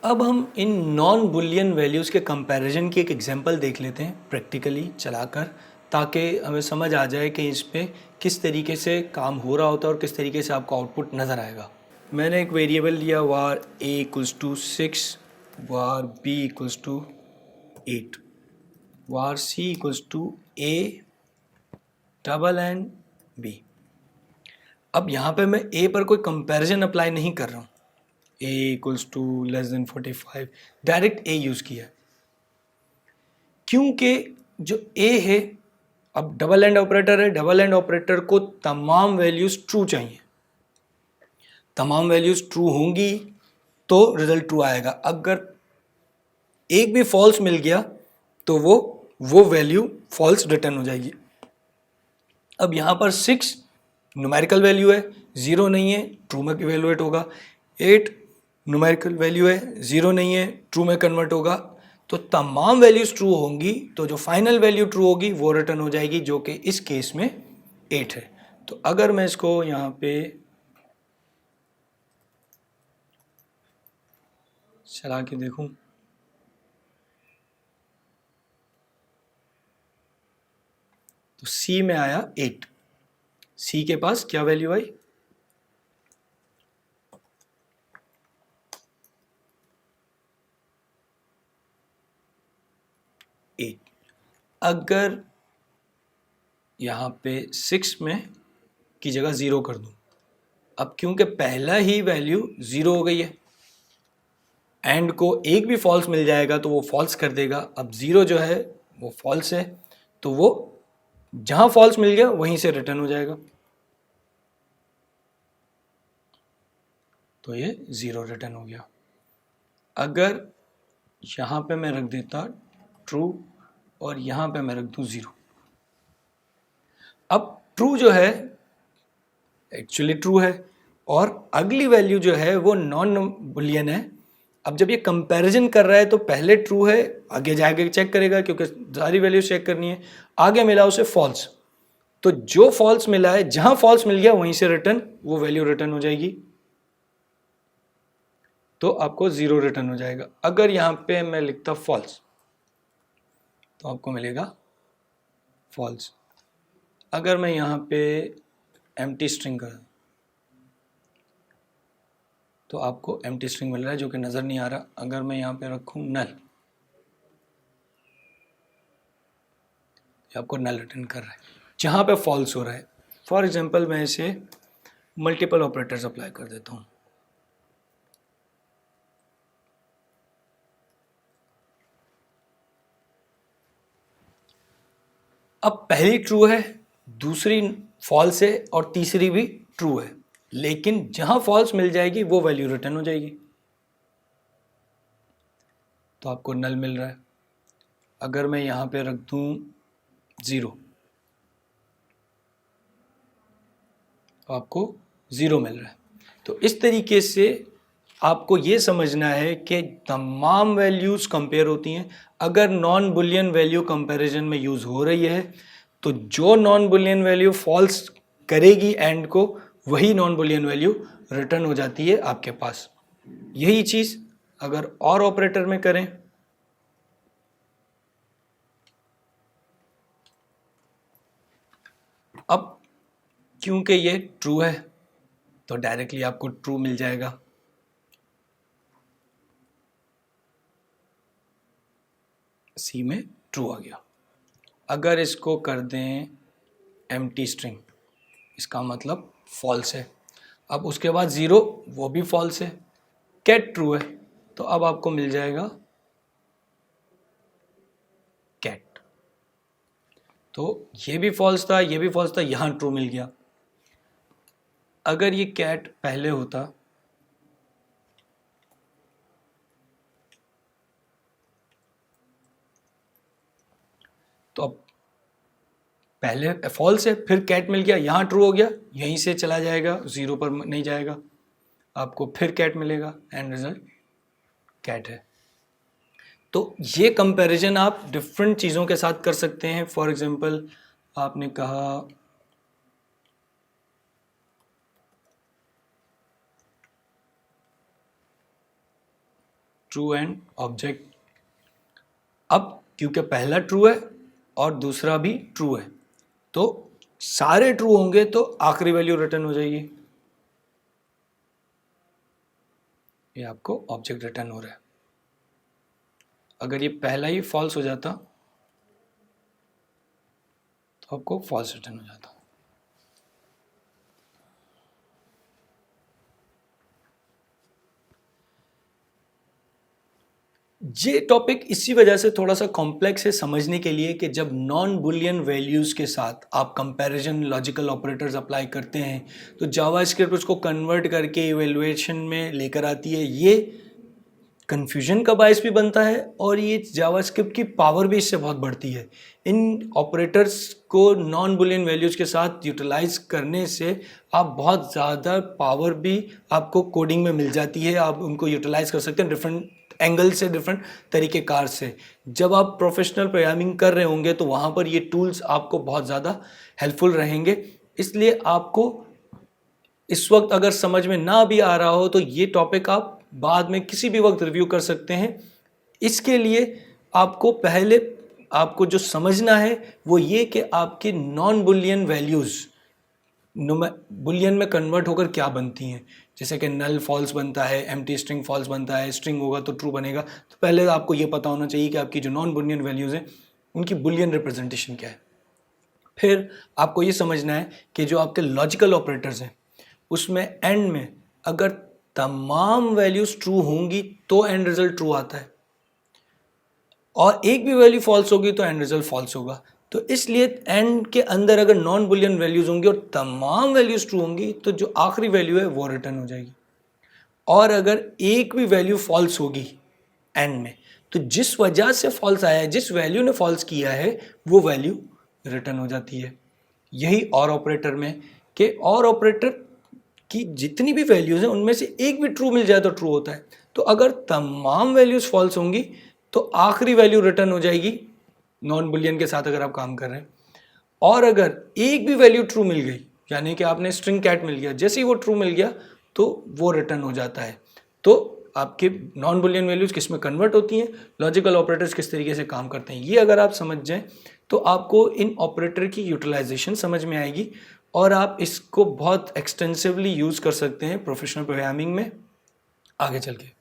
अब हम in non Boolean values के कंपैरिजन की एक एग्जांपल देख लेते हैं प्रैक्टिकली चलाकर, ताकि हमें समझ आ जाए कि इस पे किस तरीके से काम हो रहा होता है और किस तरीके से आपको आउटपुट नज़र आएगा। मैंने एक वेरिएबल लिया var a equals to 6, var b equals to 8, var c equals to a double and b। अब यहाँ पे मैं a पर कोई कंपैरिजन अप्लाई नहीं कर रहा हूँ, a equals to less than 45, direct a use किया है क्योंकि जो a है, अब डबल एंड ऑपरेटर है, डबल एंड ऑपरेटर को तमाम वैल्यूज़ ट्रू चाहिए, तमाम वैल्यूज़ ट्रू होंगी तो रिजल्ट ट्रू आएगा। अगर एक भी फॉल्स मिल गया तो वो वैल्यू फॉल्स रिटर्न हो जाएगी। अब यहाँ पर 6 न्यूमेरिकल वैल्यू है, 0 नहीं है, ट्रू में इवेलुएट होगा। 8 न्यूमेरिकल वैल्यू है, 0 नहीं है, ट्रू में कन्वर्ट होगा। तो तमाम वैल्यूज ट्रू होंगी तो जो फाइनल वैल्यू ट्रू होगी वो रिटर्न हो जाएगी, जो कि इस केस में 8 है। तो अगर मैं इसको यहाँ पे चला के देखूं तो C में आया 8, C के पास क्या वैल्यू आई, 8। अगर यहाँ पे 6 में की जगह 0 कर दूं, अब क्योंकि पहला ही वैल्यू 0 हो गई है, एंड को एक भी फॉल्स मिल जाएगा तो वो फॉल्स कर देगा। अब 0 जो है वो फॉल्स है, तो वो जहां फॉल्स मिल गया वहीं से रिटर्न हो जाएगा, तो ये 0 रिटर्न हो गया। अगर यहां पे मैं रख देता ट्रू और यहां पे मैं रख दूं 0, अब ट्रू जो है एक्चुअली ट्रू है और अगली वैल्यू जो है वो नॉन बुलियन है। अब जब ये कंपैरिजन कर रहा है तो पहले ट्रू है, आगे जाके चेक करेगा क्योंकि सारी वैल्यू चेक करनी है, आगे मिला उसे फॉल्स, तो जो फॉल्स मिला है जहां फॉल्स मिल गया वहीं से रिटर्न वो वैल्यू रिटर्न हो जाएगी, तो आपको 0 रिटर्न हो जाएगा। अगर यहां पे मैं लिखता फॉल्स तो आपको मिलेगा फॉल्स। अगर मैं यहां पे एम्प्टी स्ट्रिंग कर तो आपको एम्प्टी स्ट्रिंग मिल रहा है जो कि नज़र नहीं आ रहा। अगर मैं यहाँ पे रखूँ नल, आपको नल रिटर्न कर रहा है जहाँ पे फॉल्स हो रहा है। फॉर एग्जांपल मैं इसे मल्टीपल ऑपरेटर्स अप्लाई कर देता हूँ। अब पहली ट्रू है, दूसरी फॉल्स है और तीसरी भी ट्रू है, लेकिन जहाँ फॉल्स मिल जाएगी वो वैल्यू रिटर्न हो जाएगी, तो आपको नल मिल रहा है। अगर मैं यहाँ पे रख दूँ 0 तो आपको 0 मिल रहा है। तो इस तरीके से आपको ये समझना है कि तमाम वैल्यूज़ कंपेयर होती हैं। अगर नॉन बुलियन वैल्यू कंपैरिजन में यूज़ हो रही है तो जो नॉन बुलियन वैल्यू फॉल्स करेगी एंड को, वही नॉन बुलियन वैल्यू रिटर्न हो जाती है आपके पास। यही चीज़ अगर और ऑपरेटर में करें, अब क्योंकि ये ट्रू है तो डायरेक्टली आपको ट्रू मिल जाएगा। सी में ट्रू आ गया। अगर इसको कर दें एम्प्टी स्ट्रिंग, इसका मतलब फॉल्स है। अब उसके बाद 0, वो भी फॉल्स है। कैट ट्रू है तो अब आपको मिल जाएगा कैट। तो ये भी फॉल्स था, ये भी फॉल्स था, यहां ट्रू मिल गया। अगर ये कैट पहले होता तो अब पहले फॉल्स है, फिर कैट मिल गया, यहां ट्रू हो गया, यहीं से चला जाएगा, 0 पर नहीं जाएगा, आपको फिर कैट मिलेगा, एंड रिजल्ट कैट है। तो ये कंपैरिजन आप डिफरेंट चीज़ों के साथ कर सकते हैं। फॉर एग्जांपल आपने कहा ट्रू एंड ऑब्जेक्ट। अब क्योंकि पहला ट्रू है और दूसरा भी ट्रू है, तो सारे ट्रू होंगे तो आखिरी वैल्यू रिटर्न हो जाएगी। ये आपको ऑब्जेक्ट रिटर्न हो रहा है। अगर ये पहला ही फॉल्स हो जाता तो आपको फॉल्स रिटर्न हो जाता। ये टॉपिक इसी वजह से थोड़ा सा कॉम्प्लेक्स है समझने के लिए कि जब नॉन बुलियन वैल्यूज़ के साथ आप कंपैरिजन लॉजिकल ऑपरेटर्स अप्लाई करते हैं तो जावास्क्रिप्ट उसको कन्वर्ट करके इवैल्यूएशन में लेकर आती है। ये कन्फ्यूजन का बायस भी बनता है और ये जावास्क्रिप्ट की पावर भी इससे बहुत बढ़ती है। इन ऑपरेटर्स को नॉन बुलियन वैल्यूज़ के साथ यूटिलाइज करने से आप बहुत ज़्यादा पावर भी आपको कोडिंग में मिल जाती है। आप उनको यूटिलाइज कर सकते हैं डिफरेंट एंगल से, डिफरेंट तरीके कार से। जब आप प्रोफेशनल प्रोग्रामिंग कर रहे होंगे तो वहाँ पर ये टूल्स आपको बहुत ज़्यादा हेल्पफुल रहेंगे। इसलिए आपको इस वक्त अगर समझ में ना भी आ रहा हो तो ये टॉपिक आप बाद में किसी भी वक्त रिव्यू कर सकते हैं। इसके लिए आपको पहले आपको जो समझना है वो ये कि आपकी नॉन बुलियन वैल्यूज़ बुलियन में कन्वर्ट होकर क्या बनती हैं। जैसे कि नल फॉल्स बनता है, एम्प्टी स्ट्रिंग फॉल्स बनता है, स्ट्रिंग होगा तो ट्रू बनेगा। तो पहले आपको ये पता होना चाहिए कि आपकी जो नॉन बुलियन वैल्यूज़ हैं उनकी बुलियन रिप्रेजेंटेशन क्या है। फिर आपको ये समझना है कि जो आपके लॉजिकल ऑपरेटर्स हैं उसमें एंड में अगर तमाम वैल्यूज़ ट्रू होंगी तो एंड रिजल्ट ट्रू आता है, और एक भी वैल्यू फॉल्स होगी तो एंड रिजल्ट फॉल्स होगा। तो इसलिए एंड के अंदर अगर नॉन बुलियन वैल्यूज होंगी और तमाम वैल्यूज ट्रू होंगी तो जो आखिरी वैल्यू है वो रिटर्न हो जाएगी। और अगर एक भी वैल्यू फॉल्स होगी एंड में तो जिस वजह से फॉल्स आया है, जिस वैल्यू ने फॉल्स किया है वो वैल्यू रिटर्न हो जाती है। यही और ऑपरेटर में कि और ऑपरेटर की जितनी भी वैल्यूज हैं उनमें से एक भी ट्रू मिल जाए तो ट्रू होता है। तो अगर तमाम वैल्यूज फॉल्स होंगी तो आखिरी वैल्यू रिटर्न हो जाएगी नॉन बुलियन के साथ अगर आप काम कर रहे हैं। और अगर एक भी वैल्यू ट्रू मिल गई, यानी कि आपने स्ट्रिंग कैट मिल गया, जैसे ही वो ट्रू मिल गया तो वो रिटर्न हो जाता है। तो आपके नॉन बुलियन वैल्यूज किस में कन्वर्ट होती हैं, लॉजिकल ऑपरेटर्स किस तरीके से काम करते हैं, ये अगर आप समझ जाएं तो आपको इन ऑपरेटर की यूटिलाइजेशन समझ में आएगी और आप इसको बहुत एक्सटेंसिवली यूज़ कर सकते हैं प्रोफेशनल प्रोग्रामिंग में आगे चल के।